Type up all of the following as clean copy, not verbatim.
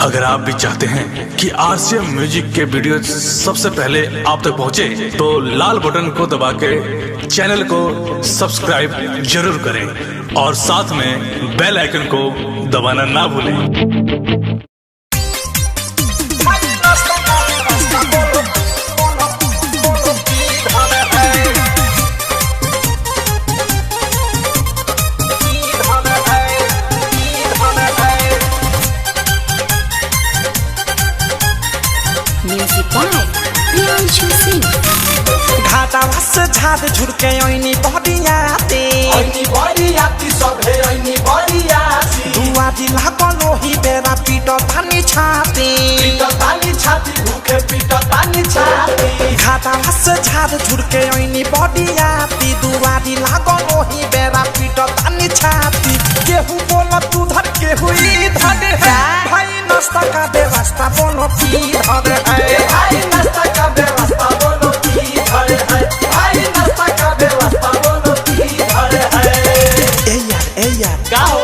अगर आप भी चाहते हैं कि आरसीएम म्यूजिक के वीडियो सबसे पहले आप तक पहुंचे, तो लाल बटन को दबा के चैनल को सब्सक्राइब जरूर करें और साथ में बेल आइकन को दबाना ना भूलें। घाटा से झाड़ झुरके ओइनी बरियाती सबे ओइनी बरियाती दुआ दिला लोही बेरा पीट तानी छाती भूखे पीट तानी छाती घाटा से झाड़ झुरके ओइनी बरियाती दुआ दिला लोही बेरा पीट तानी छाती केहू बोल तू धर केहू इधर है भाई नाश्ता का व्यवस्था बोलो की धर है भाई नाश्ता का व्यवस्था बोलो की धर है भाई नाश्ता का व्यवस्था बोलो की धर है। ए यार का हो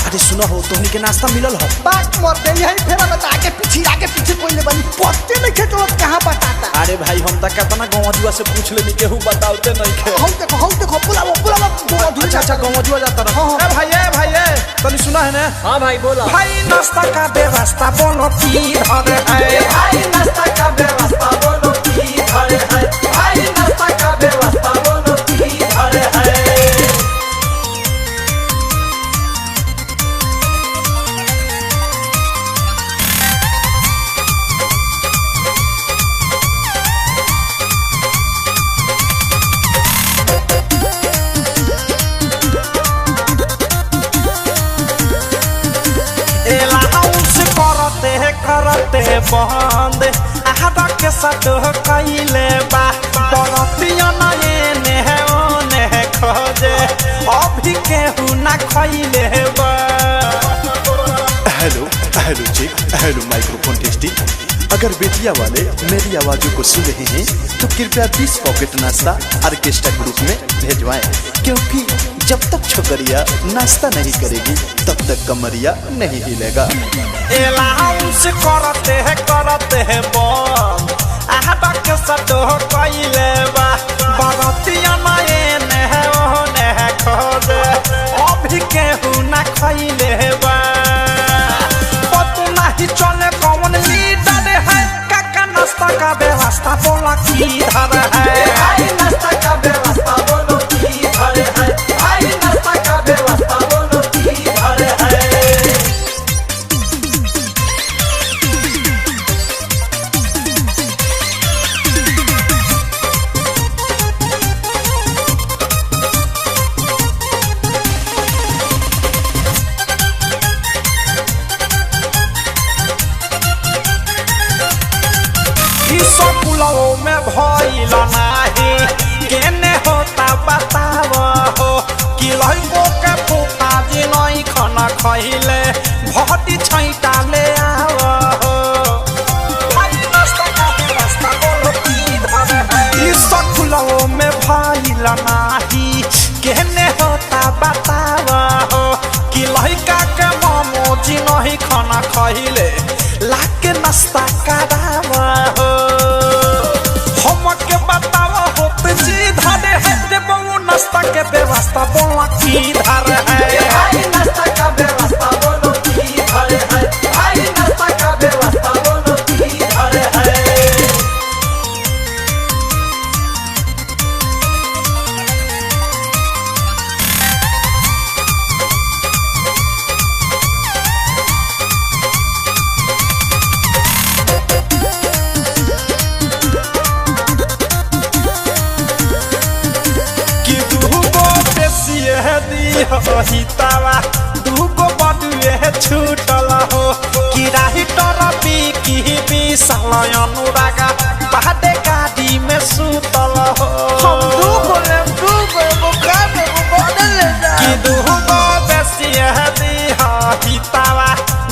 अरे सुनो हो तुमनी के नाश्ता मिलल हो बात मर दे यही फेरा बता आगे पीछे कोई ले बनी पत्ते में खेत लोग कहां बताता। अरे भाई हम तक कितना गौवजुआ से पूछ लेनी केहू बताओते नहीं खे हम देखो बुलावा अच्छा गौवजुआ जाता रहा। ए भाई तनी सुना है ना। हां भाई बोला भाई नाश्ता का व्यवस्था बोलो की धर है भाई नाश्ता का व्यवस्था बोलो की धर है भाई नाश्ता का व्यवस्था बोलो की धर है। करते बंद आधा के सट कैले बा बरतिया ने ओने खोजे अभी केहू ना खैले बा। Hello check hello microphone testing. अगर बेटिया वाले मेरी आवाजों को सुन रहे हैं तो कृपया 20 पॉकेट नाश्ता ऑर्केस्ट्रा ग्रुप में भेजवाएं, क्योंकि जब तक छोकरिया नाश्ता नहीं करेगी तब तक कमरिया नहीं हिलेगा। एलाउंस करते हैं बम आधा के सट कैले बा बरतिया ने ओने खोजे अभी केहू ना खैले बा। पता नहीं चले कौन लीडर है काका नाश्ता का व्यवस्था बोला की धर है भाई नाश्ता का व्यवस्था बोलो की धर है भाई नाश्ता का व्यवस्था बोलो की धर है। स्कूलों में भइल नाही केने होता बताव हो कि लइको के फूटा जी नहीं खाना खइले भटी छैटा ले आव हो। भाई नाश्ता का व्यवस्था बोलो की धर है स्कूलों में भइल नाही केने होता बताव हो कि लइका के मामो जी नहीं खाना खइले लाके नाश्ता कराव हो। के बतावा होते जी धरे है जब वो नाश्ता के व्यवस्था बोला की धर है भाई नाश्ता का व्यवस्था बोलो की धर है भाई नाश्ता का व्यवस्था बोलो की धर है। हितावा दुगो बडुए छूटल हो कि राही टरपी की विशाल अनुरागा बादे गाड़ी में सुतल हो। हम दुगो बदल ले जा कि दुगो बेसी हितावा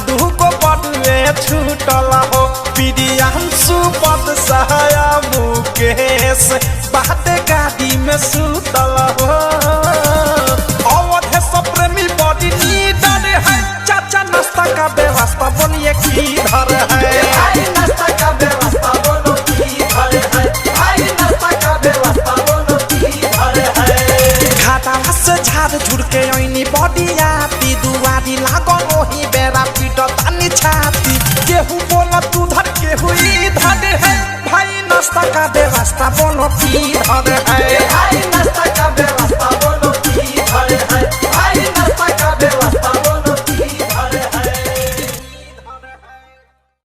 दुगो बडुए छूटल हो प्रियांशु पद सहाया मुकेश बादे गाड़ी में सुतल हो। प्रेमी बॉडी नीडर है चाचा नाश्ता का व्यवस्था बोलिए की पाती लागल ओही बेरा पीटो तानी छाती केहू बोला तू धर केहू इधर है भाई नाश्ता का व्यवस्था बोलो की